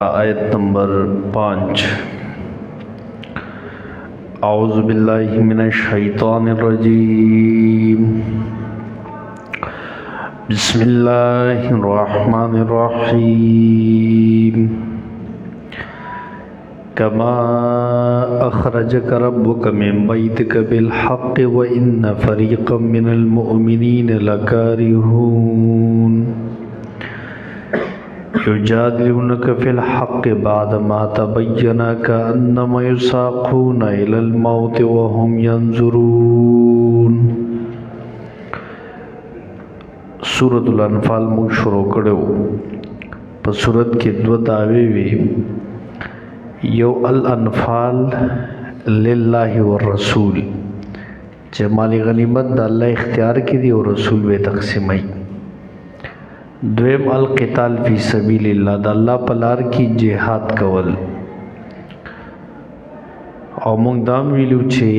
आयत नंबर 5। औज़ु बिल्लाहि मिनश शैतानिर रजीम। बिस्मिल्लाहिर रहमानिर रहीम। कमा अखरजक रब्बुक मिन बैतिक बिल हक़्क़ि व इन्न फ़रीक़म मिनल मुअमिनीन लकारिहून। युजादिलूनक फ़िल हक़्क़ि बअदमा तबय्यना कअन्नमा युसाक़ूना इलल मौति व हुम यंज़ुरून। सूरतुल अनफ़ाल मूं शुरू करो। पर सूरत के दो दावे वे, यो अल अनफ़ाल लिल्लाहि व रसूल चे माली गनीमत दा अल्लाह इख्तियार की दी और रसूल वे तक़सीमई। द्वेम अल क़िताल फ़ी सबीलिल्लाह दा अल्लाह पलार की जिहाद कवल। और मुंग दाम विलू छे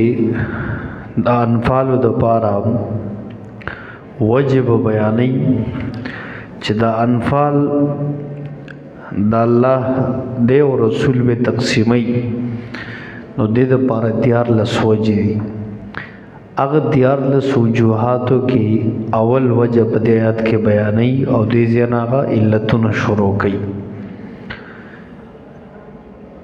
दा अनफ़ाल द पारा वजब बयानी चे दा अनफ़ाल दा अल्लाह दे और रसूल वे तक़सीमई नो दे द पारा दियार लसवजी अगर दियार लसूजुहातों की अवल वजह बदियात के बयानी और देजियानागा इल्लतुन शुरू कई।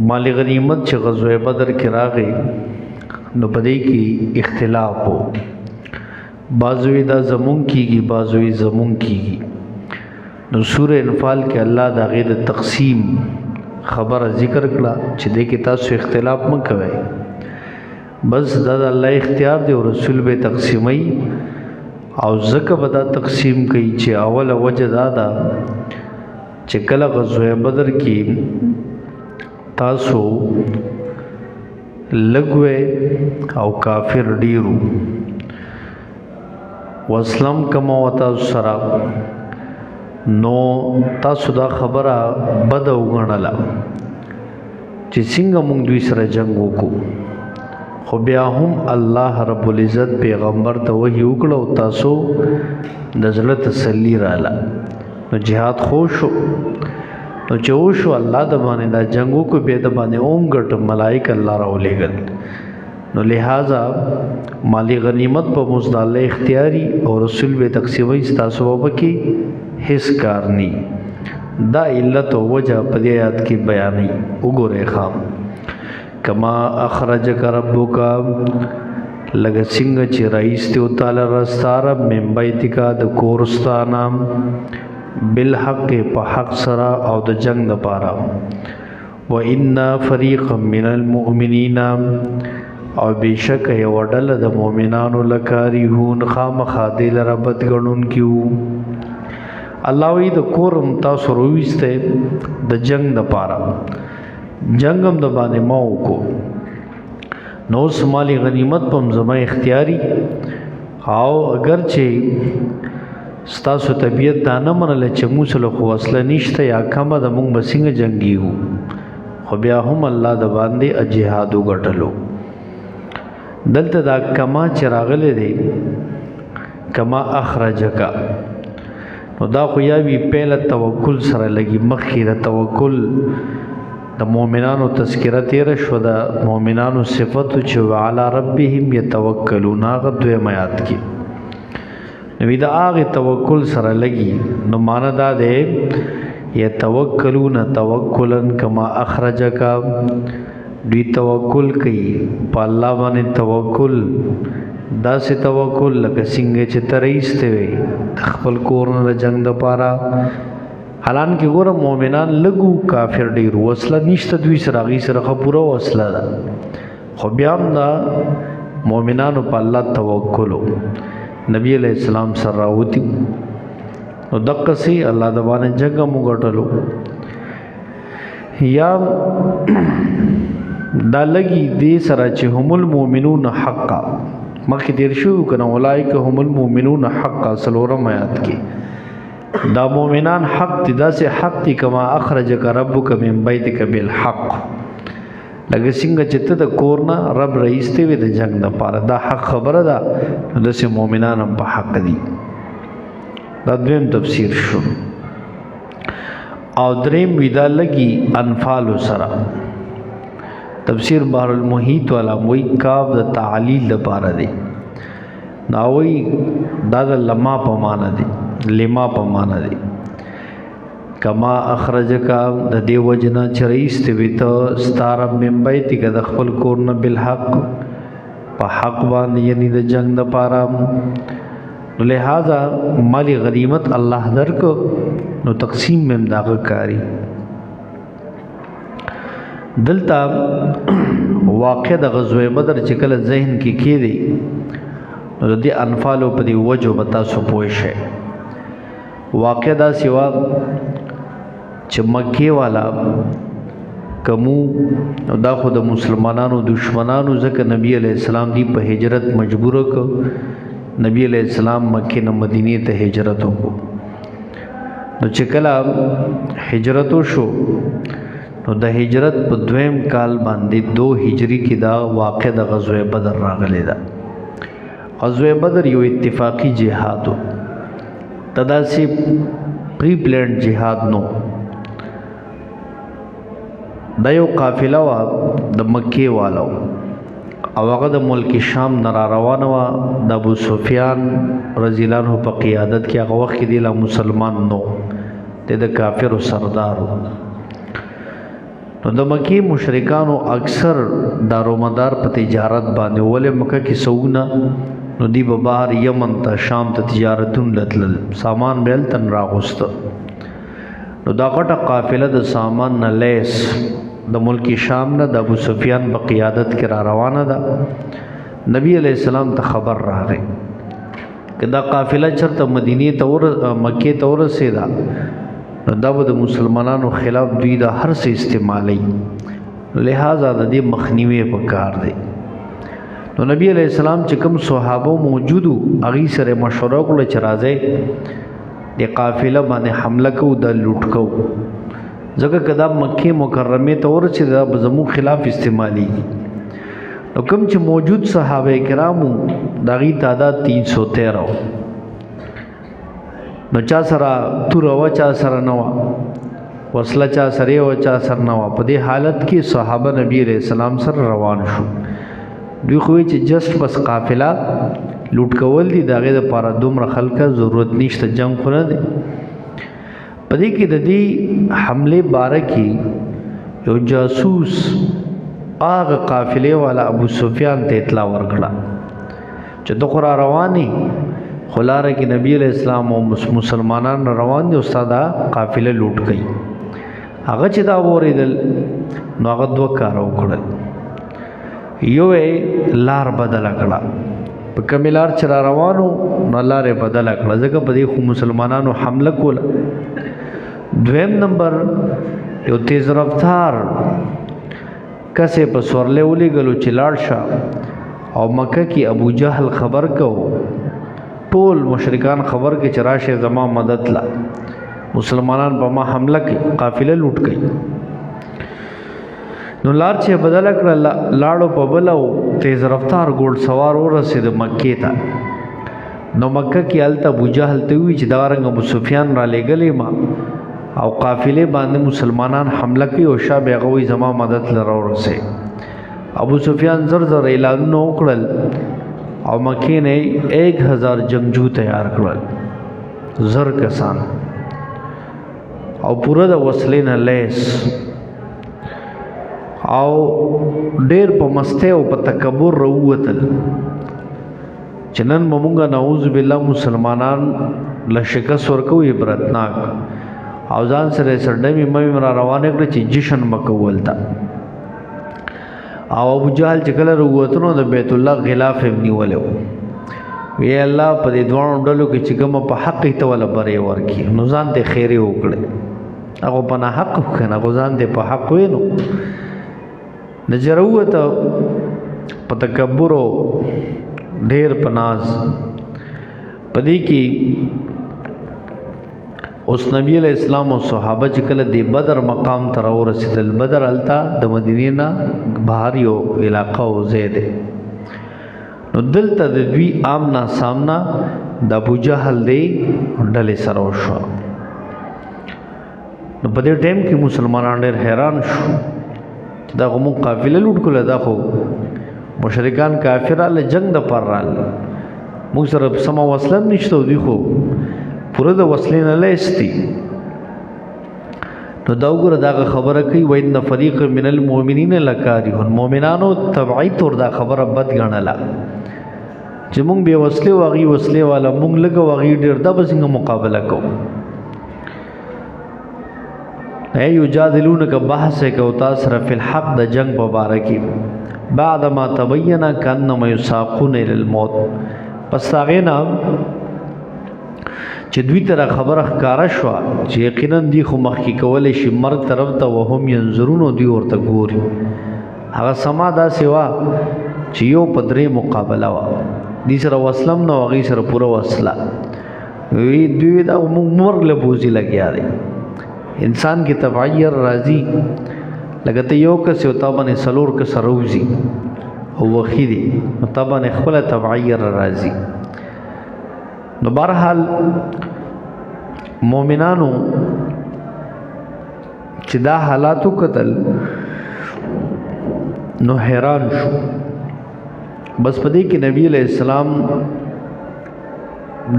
माली गनीमत चे ग़ज़वे बदर के रागे न बदे की इख्तिलाफ हो, बाज़ुई दा ज़मुन कीगी बाज़ुई ज़मुन कीगी। न सूरह अनफ़ाल के अल्लाह दा ग़ैर तक़सीम ख़बर ज़िक्र कला चे दे के तासु इख्तिलाफ म कवे। बस दादा अल्लाह इख्तियार दे और रसूल बे तक़सीमई और ज़क बदा तक़सीम कई चे अवल वजह दादा चे कला ग़ज़वे बदर की तासो लगवे और काफिर डीरू वस्लम कमावता सरा नो तासो दा खबरा बद उगणला चे सिंग मुंग दुई सर जंगो को खो बिया हम अल्लाह रब्बुल इज़्ज़त पैगम्बर त वही उकड़ो तासो नज़ल तसल्ली राला नो जिहाद खोशो नो चोशो अल्लाह दबाने दा जंगो को बेदबाने ओम गट मलाइक अल्लाह राव लेगल नो लिहाजा माली गनीमत पर मुजदाल इख्तियारी और रसूल बे तक़सीमई तासो बाबा की हिस कारनी दा इल्लत वजह पदियात की बयानी उगोरे खाम। कमा अखरजक रब्बुका लग सिंग चे रईस ते उताला रस्तारा मिन बैतिका द कोरस्ताना बिल हक़्क़ि प हक़ सरा और द जंग द पारा व इन्ना फ़रीक़म मिनल मुअमिनीना और बेशक है वडल द मोमिनानु लकारिहून खामखा दिल रबत गणुन क्यों। अल्लाह वही द कोरम तासु रोइस्ते द जंग द पारा जंगम दबाने माओ को नौ समाली गनीमत पम जमा इख्तियारी आओ अगरचे स्तासु तबीयत दाना मनल चमू सलो वसला निश्ता या कमा द मुंग बसिंग जंगी हो खबिया हम अल्लाह दबांदे अजिहादु गटलो दलत दा कमा चरागले दे कमा अखरजका नो दा खुया भी पहला तवक्कुल सरा लगी मखी दा तवक्कुल द मोमिनानु तस्किरा तेरा शुदा मोमिनानु सिफत च अला रब्बिहिम यतवक्कलून आगे मयात की नवीदा आगे तवक्कुल सरा लगी न माना दा दे यतवक्कलून तवक्कुलन कमा अखरजका दी तवक्कुल कई पाल्ला माने तवक्कुल दा से तवक्कुल लग सिंगे च तरईस्ते वे तखपल कोरन द जंग द पारा हालान के गोरा मोमिनान लगू काफिर डीरू वसला निश्ता दुई सरागी सरखा पूरा वसला दा खबियाम दा मोमिनान पा अल्लाह तवक्कुलो नबी अलैहिस्सलाम सर्रावती नो दक्का से अल्लाह दबाने जगह मुगटलो या दा लगी दे सरा चे हुमुल मोमिनून हक्का मक्की देरशु कना उलाइक हुमुल मोमिनून हक्का सलोरम आयात की दा मोमिनान हक तिदा से हक ती कमा अखरजक रब्बुक मिन बैतिक बिल हक़ लगे सिंग चित्त द कोरना रब रईस्ते वे द जंग द पारा दा हक खबर दा दसे मोमिनान हम पा हक दी दा द्वेम तफसीर शु او دریم ودا لګي انفال سره. تفسیر بحر المحیط والا وی کاف د تعلیل لپاره دی، ناوی دا د لما په معنا دی، لما په معنا دی. کما اخرجک د دې وجنا چریست ویت ستاره من بیت کې د خپل کور نه بالحق په حق باندې، یعنی د جنگ د پاره. نو لہذا مال غنیمت الله درکو نو تقسیم میں داغه کاری. دلتا واقع د غزوه بدر چې کله ذهن کې کېدی نو د دې انفال په دی وجو بتا سو پوه شي. واقع دا سیوا چې مکه والا کمو دا خو د مسلمانانو دشمنانو ځکه نبی علیہ السلام دی په هجرت مجبور کو. نبی علیہ السلام مکه نه مدینه ته هجرت وکړو. نو چې کله هجرت وشو نو د هجرت په دویم کال باندې 2 هجری کې دا واقع د غزوه بدر راغلی دا. غزوه بدر یو اتفاقی جهاد و، تداسي پری پلانډ جهاد نو. دا یو قافله وا د مکه والو او هغه د ملک شام نه روانه وا د ابو سفیان رضی الله عنه په قیادت کې. هغه وخت کې دی لا مسلمان نو، د کافر سردار. نو د مکی مشرکانو اکثر دارومدار په تجارت باندې ولې مکه کې سونه نو دی به بهر یمن ته شام ته تجارتون لتل، سامان بیل تن راغوست. نو دا غټه قافله د سامان نه لیس د ملک شام نه د ابو سفیان په قیادت کې را روانه ده. نبی علیہ السلام ته خبر راغی کہ دا قافله چرته مدینه ته مکه ته ورسېدا نو دا به د مسلمانانو خلاف دوی دا هر څه استعمالي، لہذا د دې مخنیوي په کار دی. نو نبی علیہ السلام چې کوم صحابه موجودو هغه سره مشوره وکړه چې راځي د قافله باندې حمله کو، د لوټ کو، ځکه کدا مکه مکرمه ته ورسېد دا زمو خلاف استعمالي. نو کوم چې موجود صحابه کرامو دغه تعداد 313 نو چا سره تور او چا سره نو وصله چا سره او چا سره نو. په دې حالت کې صحابه نبی علیہ السلام سره روان شو. دوی خو چې جست بس قافله لوټ کول دي، دغه لپاره دومره خلکه ضرورت نشته، جنگ خو نه دی. پدې کې د دې حمله باره کې یو جاسوس هغه قافله والا ابو سفیان ته اطلاع ورکړه چې د خورا رواني خلاره کې نبی علیہ السلام او مسلمانان روان دي، استاد قافله لوټ کړي. هغه چې دا وریدل نو هغه دوه کار وکړل. یو لار بدل کړه، په کملار چې را روانو نو لارې بدل کړه ځکه په دې خو مسلمانانو حمله کوله. دویم نمبر یو تیز رفتار کسې په سورلې ولېږلو چې لاړ شه او مکه کې ابو جهل خبر کو، ټول مشرکان خبر کې چې راشه زما مدد لا مسلمانان په ما حمله کوي، قافله لوټ کوي. نو لار چې بدل کړه لاړو په بلو تیز رفتار ګوډ سوار ورسېد مکې ته. نو مکه کې الته ابو جهل ته وی چې دا رنګ ابو سفیان را لېږلې ما او قافله باندې مسلمانان حمله کوي او شاه بیغوي زما مدد لره ورسه. ابو سفیان زر زر اعلانونه وکړل او مکې نه 1000 جنگجو تیار کړل، زر کسان او پورا د وسلې نه لیس او ډېر په مسته او په تکبر وروتل. چنن مونږه نعوذ بالله مسلمانان لشکست ورکو عبرتناک او ځان سره سړډمې مې را روانه کړ چې جشن مکول تا. او ابو جهل چې کله وروتنو د بیت الله غلاف نیولو، وی الله په دې دوه ډلو کې چې کوم په حق ته ولا بره ورکی نو ځان ته خیره وکړي. هغه په نه حق کنه ځان ته په حق وینو نجروت په تکبر ډېر پناز. پدې کې اوس نبی علیہ السلام او صحابه چې کله د بدر مقام ته ورسېدل، بدر التا د مدینې نه بهر یو علاقه او زید نو دلته د دوی آمنا سامنا د ابو جهل دی ډلې سره وشو. نو په دې ټیم کې مسلمانان ډېر حیران شو چې دا خو موږ قافله لوټ کړله، دا خو مشرکان کافران له جنگ د پر راغله، موږ سره سمه وسله هم نشته، دوی خو پوره د وسلې نه لیستي. نو دا وګوره دغه خبره کوي وإن فريق من المؤمنین لکارهون، مؤمنانو طبعی طور دا خبره بد ګڼله چې موږ بې وسلې و هغوی وسلې والا، موږ لږه و هغوی ډېر، دا به څنګه مقابله کوو. یجادلونک بحث کو تا سره فی الحق د جنگ په باره کې بعد ما تبین کانما یساقون الی الموت، پس هغې نه چې دوی ته خبره ښکاره شوه چې یقینا دی خو مخکې کولی شي مرګ طرف ته، وهم ینظرون، دوی ورته ګوري. هغه سما داسې وه چې یو په درې مقابله وه، دوی سره وسله هم نه، هغوی سره پوره وسله وی، دوی دا موږ مرګ له بوزي لګیا دی. انسان کې تبعیر راځي، لکه ته یو کس یو تا باندې څلور کسه روزي او وخي دي، نو تا باندې خپله تبعیر راځي. نو بهرحال مؤمنانو چې دا حالات وکتل نو حیران شو. بس په دې کې نبی علیہ السلام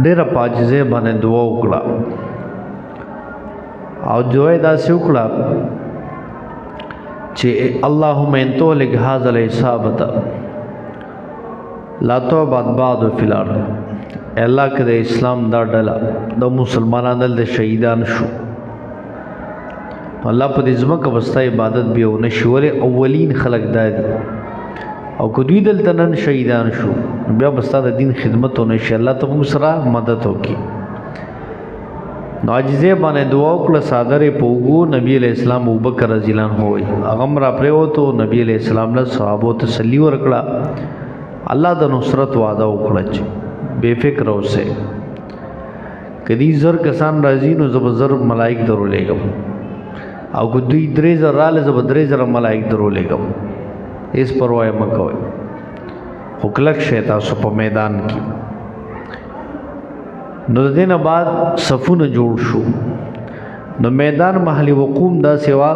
ډېره په عاجزۍ باندې دعا وکړه، او دعا یې داسې وکړه چې اللهم ان تهلك هذا العصابة لا تعبد بعد في الارض، الله که د اسلام دا ډله د مسلمانانو د شهیدان شو، الله په دې ځمکه بستا عبادت بیا ونه شي، ولې اولین خلق دا دي، او که دوی دلته نن شهیدان شو بیا بستا د دین خدمت ونه شي، الله ته موږ سره مدد وکړي. نو عاجزۍ باندې دعا وکړه، څادرې په اوږو نبی علیہ السلام ابوبکر رضی الله عنه وایي هغه هم را پرېوتو، نبی علیہ السلام له صحابو تسلي ورکړه، الله د نصرت وعده وکړه چې بے فکر اوسئ، کدی زر کسان راځي نو زه به زر ملائک درولېږم، او که دوی 3000 راله زه به 3000 ملائک درولېږم، هېڅ پروا یې مه کوئ، خو کلک شئ تاسو په میدان کې. نو د دې نه بعد صفونه جوړ شو. نو میدان محل وقوم داسې وه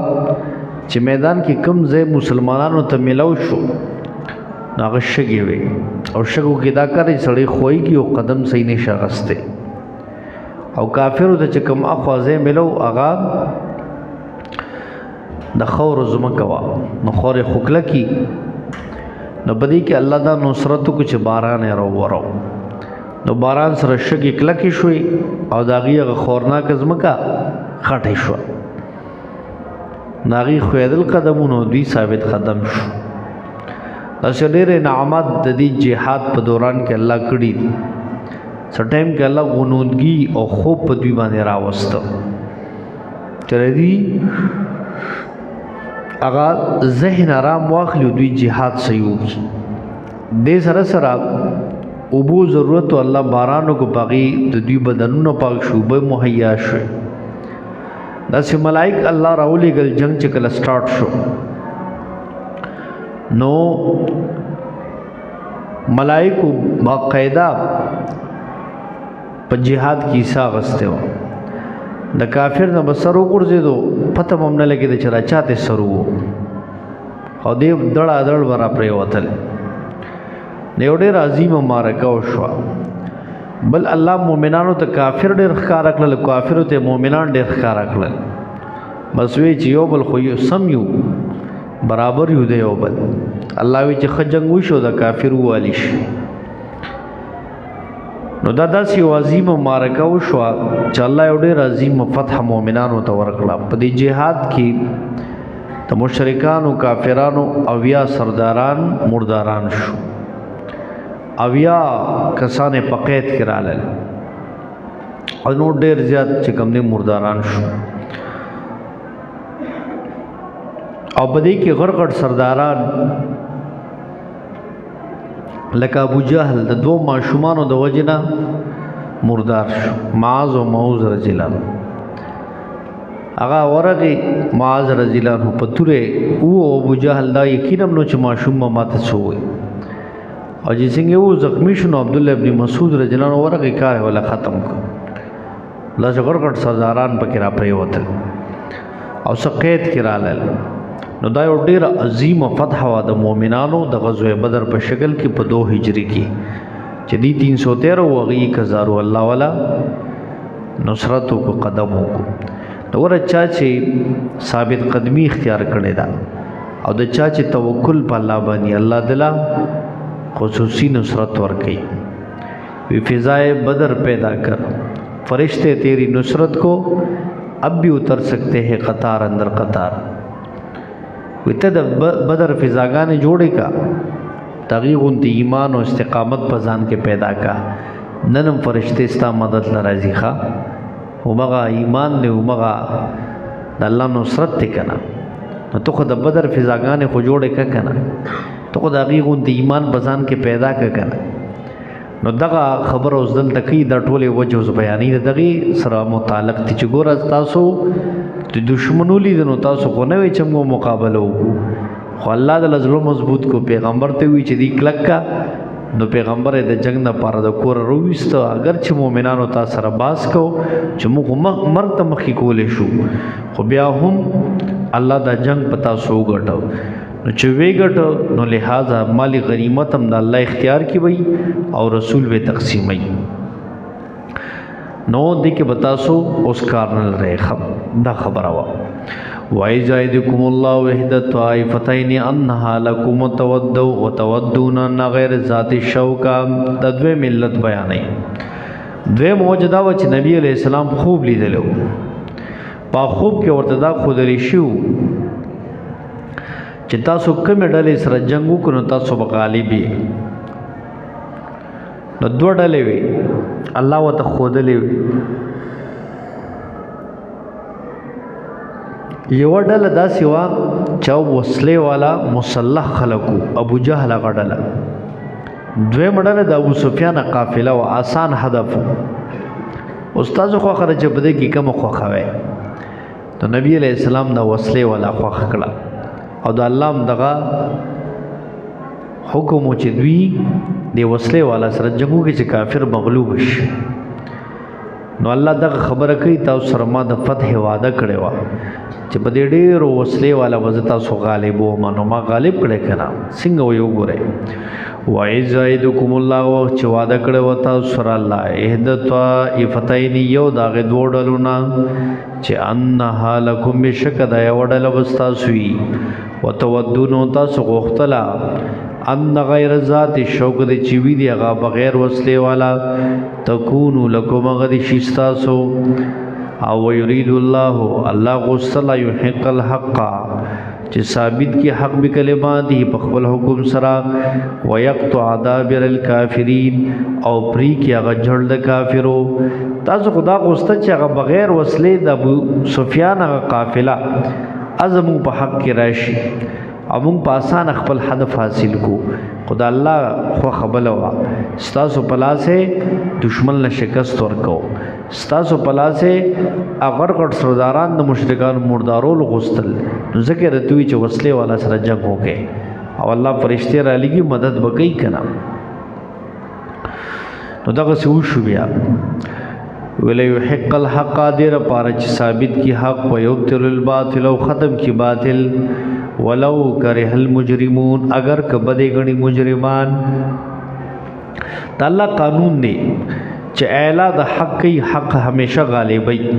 چې میدان کې کم ځای مسلمانانو ته میلاو شو نو هغه شګې وې، او شګو کې دا کار سړی خویږي او قدم صحیح نشي اخیستی، او کافرو ته چې کوم اخوا ځای میلو هغه د خاورو ځمکه وه، نو خاورې خو کلکي، نو په دې کې الله دا نصرت وکړو چې باران یې راوورو، نو باران سره شګې کلکې شوې او د هغې هغه خورناکه ځمکه خټې شوه، نو هغې ښویېدل قدمونه، دوی ثابت قدم شو. داسې ډېر انعامات د دې جهاد په دوران کې الله کړي دي. څه ټایم کې الله غنودګي او خوب په دوی باندې راوسته چې دوی هغه ذهن آرام واخلي، دوی جهاد صحیح وکړي. دې سره سره اوبو ضرورت الله بارانو کو باغی د دوی بدنونو پاک شو، به مهیا شو. داسې ملائک الله راولېږل جنگ چې کله سٹارټ شو نو ملائکو باقاعده په جهاد کې حصہ اخیستی وه، د کافر نه به سر وغورځېدو پته به هم نه لګېده چې را چاته سر وو، او دې دړادړ به را پرېوتل. یو ډېر عظیمه معرکه وشوه. بل الله مؤمنانو ته کافر ډېر ښکاره کړل، کافرو ته مؤمنان ډېر ښکاره کړل، بس وی چې یو بل خو سم یو، برابر یو دی یو بل. الله وی چې ښه جنګ وشو د کافر ووالي شي. نو دا داسې یو عظیمه معرکه وشوه چې الله یو ډېر عظیمه فتح مؤمنانو ته ورکړه. په دې جهاد کې د مشرکانو کافرانو 80 سرداران مرداران شو، 80 کسانې په قید کې رالل، او نور ډېر زیات چې کوم دي مرداران شو. او په دې کې غټ غټ سرداران لکه ابو جهل د 2 ماشومانو د وجنه مردار شو، معاذ او موعوذ رضی الله عنه. هغه ورغه معاذ رضی الله عنه په توره او ابو جهل دا یقینا نو چې ماشوم ماته شوی، او چې څنګه و زخمی شو عبد الله ابن مسعود رضی الله عنه ورغه کار ولا ختم کړ. الله څنګه غټ سرداران پکې را پرې وته. او سقید کې رالل. نو دا یو ډیر عظیم فتح وا د مؤمنانو د غزوه بدر په شکل کې په 2 هجری کې چې دی 313 وغي کزارو الله والا نصرت کو قدم وکړو. نو ورچا چې ثابت قدمی اختیار کړی دا او د چا چې توکل په الله باندې الله دلا خصوصی نصرت ورکړي. وی فضائے بدر پیدا کر فرشتے تیری نصرت کو اب بھی اتر سکتے ہیں قطار اندر قطار. ویته د بدر فضاګانې جوړې کا تغیغون تی ایمان او استقامت په ځان کې پیدا کا. ننم فرشتے ستا مدد لراځي ښا ومغه ایمان له ومغه د الله نصرت ته کنا. نو تو خو د بدر فضاګانې خو جوړې کا کنا تو خو د تغیغون تی ایمان په ځان کې پیدا کا کنا. نو دغه خبر اوس دلته کې د ټوله وجه اوس بیانې دغه سره متعلق دي چې ګور تاسو د دشمنو لیدنو تاسو کو نه وي چې موږ مقابله وکړو خو الله د لزلو مضبوط کو پیغمبر ته وی چې دی کلک کا. نو پیغمبر د جنگ نه پاره د کور رويست اگر چې مؤمنانو تاسو سره باس کو چې موږ مرګ ته مخې کولې شو خو بیا هم الله د جنگ پتا سو غټو. نو چې ویګټو نو لہذا مالی غنیمت هم د الله اختیار کی وي او رسول به تقسیمي. نو دې کې بتاسو اوس کارنل رہے دا خبره وا وای زایدکم الله وحدت طائفتین انها لکم تودوا وتودون غیر ذات الشوکا. تدوی ملت بیانې دوی موجوده و چې نبی علیہ السلام خوب لیدلو په خوب کې ورته دا خودلی شو چې تاسو کوم ډلې سره جنگ وکړو تاسو به غالب یې. نو دوه ډلې وي الله وته خودلې وي. یو ډله داسې وا چې وسلې والا مسلح خلقو ابو جهل غډله. دوی مډله د ابو سفیان قافله او آسان هدف استاد خو خرج بده کې کوم خو خوي. نو نبی علیہ السلام دا وسلې والا خو کړه او د الله دغه حکم چې دوی دی وسلې والا سره جنگو کې چې کافر مغلوب شي. نو الله دغه خبره کوي تاسو سره ما د فتح وعده کړی و چې په دې ډېر وسلې والا وزتا سو غالب و منو ما غالب کړی کړه څنګه یو ګوره وای زایدکم الله او چې وعده کړی و تاسو سره الله اهدتا افتین یو داغه دوړلونه چې انها لکم بشک دا یو ډل وستا سوی وتودون تاسو غختلا ان غیر ذات شوق د چوي دی هغه بغیر وسلې والا تکونو لکم غدی شستاسو او یرید الله غسل یحق الحق چې ثابت کی حق بکلمات دی په خپل حکم سره ويقطع دابر الکافرین او پری کی هغه جړل د کافرو. تاسو خدا غوسته چې هغه بغیر وسلې د ابو سفیان هغه قافله ازم په حق کې راشي امون په آسان خپل هدف حاصل کو. خدا الله خو خبره وا ستاسو پلاسه دشمن له شکست ورکو ستاسو پلاسه اگر کټ سرداران د مشرکان مردارول غستل ذکر دوی چې وسلې والا سره جنگ وکي او الله فرشتي را لګي مدد وکي کنا. نو دغه سو شو بیا ولی یحق الحق دیر پارچ ثابت کی حق و یبتل الباطل و ختم کی باطل ولو کرہ المجرمون اگر کبدے گنی مجرمان. تا اللہ قانون نے چه اعلا دا حق کی حق ہمیشہ غالبی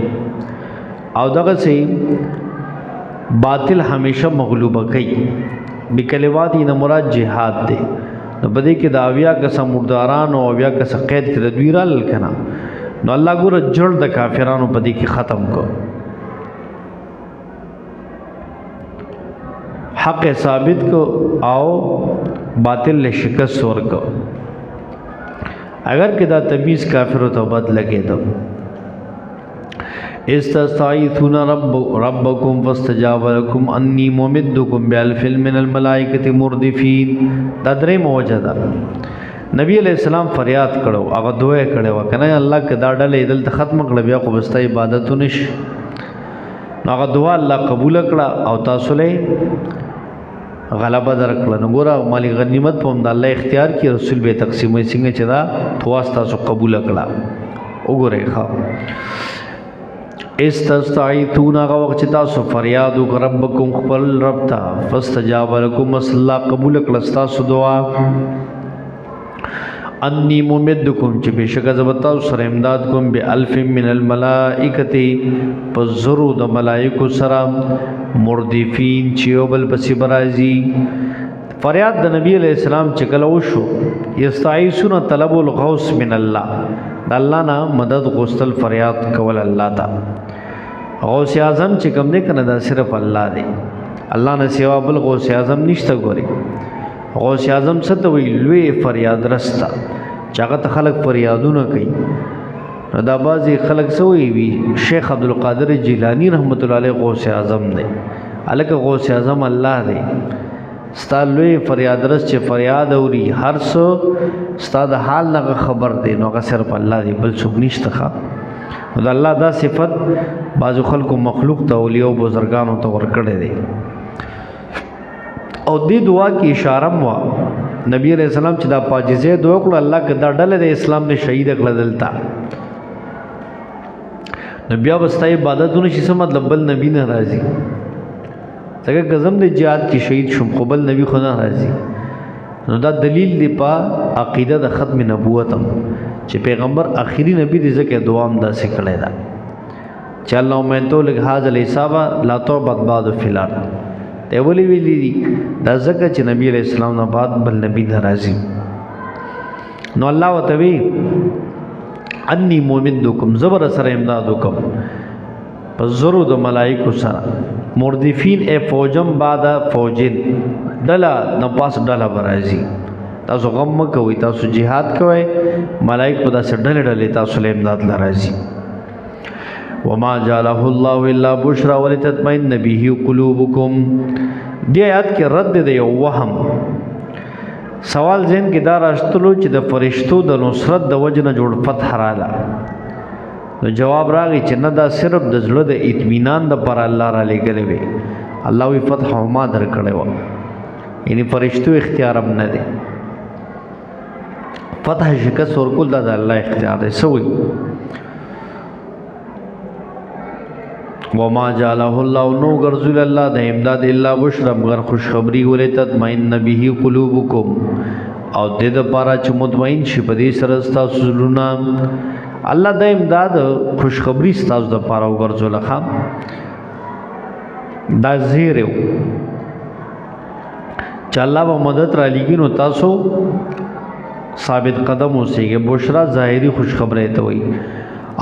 او دغه سے باطل ہمیشہ مغلوب کی بکلمات ان مراد جہاد دے. نو بدے کې دا اویا کس مرداران او اویا کس قید کې د دوی رال کنا. نو الله ګور جوړ د کافرانو بدې کې ختم کو حق ثابت کو او باطل له شکست ورکو. اگر کدا تمیز کافر تو بد لگے تو استستعیثون ربکم فاستجاب لكم انی ممدکم بالف من الملائکه مردفین. دا درې موجوده نبی علیہ السلام فریاد کړو هغه دوه کړو کنه الله کدا ډلې دل ته ختم کړو بیا خو بستا عبادت نش. هغه دعا الله قبول کړه او تاسو له غلبه درکړه. نو ګوره مالی غنیمت په د الله اختیار کې رسول به تقسیمې څنګه چې دا تاسو قبول کړه. وګورئ ښا استستعیثون هغه وخت چې تاسو فریاد وکړئ ربکم خپل رب ته فاستجاب لکم الله قبول کړه تاسو دعا انی ممدکم چې بشک زبتا سره امداد کوم بالف من الملائکه پزرو د ملائکه سره مردفین چې بل پسې برازي فریاد د نبی علیہ السلام چې کله وشو یستعیثون طلب الغوث من الله د الله نه مدد غوښتل فریاد کول الله ته غوث اعظم چې کوم نه کنه دا صرف الله دی الله نه سوا بل غوث اعظم نشته ګوري غوث اعظم څه ته وی لوی فریاد رستا چې هغه ته خلق فریادونه کوي نو دا بازي خلق سوی وی شیخ عبد القادر جیلانی رحمت الله علیه غوث اعظم دی الکه غوث اعظم الله دی ستالوی فریاد رس چې فریاد اوري هر څو ستاد حال نه خبر دی نو هغه صرف الله دی بل څوک نشته ښه دا الله دا صفت بعض خلکو مخلوق ته اولیاء او بزرګانو ته ورکړي دي او دې دعا کې اشاره مو نبی علیہ السلام چې دا پاجیزه دعا کړه الله کدا ډله د اسلام نه شهید کړه دلتا نبی واستای عبادتونه چې څه مطلب بل نبی نه راضي څنګه غزم د jihad کې شهید شوم قبل نبی خدا راځي نو دا دلیل دی په عقیده د ختم نبوت چې پیغمبر اخیری نبی دی ځکه دعا هم داسې کړی دا چې الله مې تو لګ حاضر حسابا لا توبت بعد فلار ته ولي ویلي دي دا ځکه چې نبی علیہ السلام نه بعد بل نبی ناراضي نو الله وتوی انی مومدکم زبر سره امداد وکم پس زرو د ملائکو سره مردفین اے فوجم بعد فوجین ډلا نپاس ډلا برازي تاسو غم کوي تاسو jihad کوي ملائک په داسې ډلې ډلې تاسو له امداد لرازي وما جعله الله الا بشرا ولتطمئن به قلوبكم دی آیات کې رد دی یو وهم سوال ذهن کې دا راستلو چې د فرشتو د نصرت د وجنه جوړ فتح رااله نو جواب راغی چې نه دا صرف د زړه د اطمینان د پر الله را لګلې وي الله وی فتح ما در کړو یعنی فرشتو اختیار هم نه دی فتح شکست ورکول د الله اختیار دی سوی وما جعله الله نو غرزل الله د امداد الا بشرا مگر خوشخبری ولې تطمئن به قلوبکم او د دې لپاره چې مطمئن شي په دې سره تاسو زړونه الله د امداد خوشخبری ستاسو د پاره وګرځول خام دا زیرو چې الله به مدد را لګي نو تاسو ثابت قدم اوسئ بشرا ظاهری خوشخبری ته وي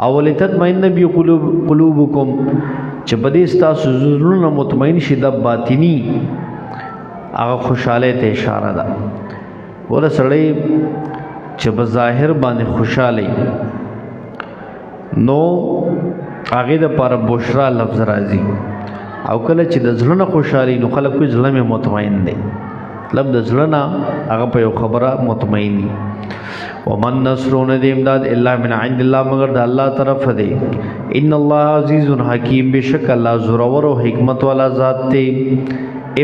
اول تطمئن بی قلوبکم چې بدې تاسو زړونه مطمئن شي د باطینی هغه خوشاله ته اشاره ده ور سړی چې بظاهر باندې خوشاله نو هغه د پر بشرا لفظ راځي او کله چې د زړه خوشحالي نو خلک په زړه مې مطمئن دي لب د زړه نه هغه په یو خبره مطمئن دي ومن نصرون دی امداد الا من عند الله مگر د الله طرف دی ان الله عزیز حکیم بشک الله زورور او حکمت والا ذات دی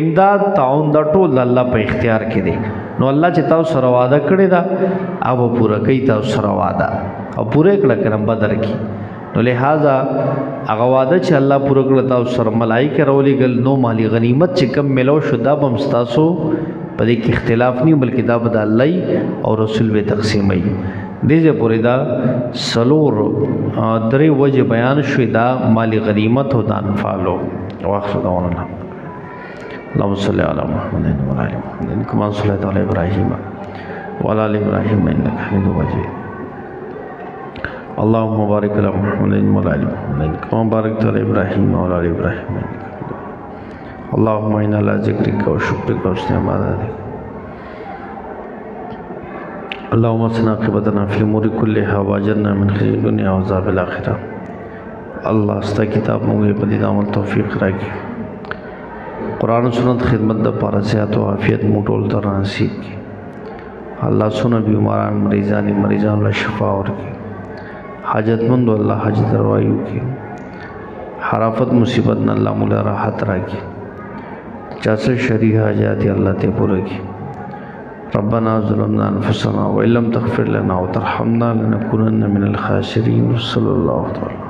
امداد تعاون د ټول الله په اختیار کې دی نو الله چې تاسو سره وعده کړی دا او پورا کوي تاسو سره وعده او پوره کړه کرم بدر کی نو لہذا هغه وعده چې الله پوره کړ تاسو سره ملائکه راولېګل نو مالی غنیمت چې کم ملو شو دا بم تاسو په دې کې اختلاف نه بلکې دا بد الله او رسول به تقسیمي دې پورې دا سلور درې وجه بیان شوی دا مالی غنیمت او دان فالو واخر دعوانا اللهم صل على محمد وعلى ال محمد كما صليت على ابراهيم وعلى ال ابراهيم انك حميد مجيد اللهم بارك على محمد وعلى ال محمد كما باركت على ابراهيم وعلى ال ابراهيم انك حميد اللهم انا على ذكرك وشكرك وحسن عبادتك اللهم اصلح عاقبتنا في الامور كلها واجرنا من خزي الدنيا وعذاب الاخره الله استا کتاب موږ په دې عمل توفیق راکړي قرآن و سنت خدمت دا پارا صحت و عافیت موٹول تر نصیب کی اللہ سنہ بیماران مریضان اللہ شفا اور کی حاجت مند اللہ حاجت روایو کی حرافت مصیبت نہ اللہ مولا راحت را کی چاسر شریح حاجاتی اللہ تے پورا کی ربنا ظلمنا انفسنا وإن لم تغفر لنا وترحمنا لنكونن من الخاسرين صلی اللہ تعالی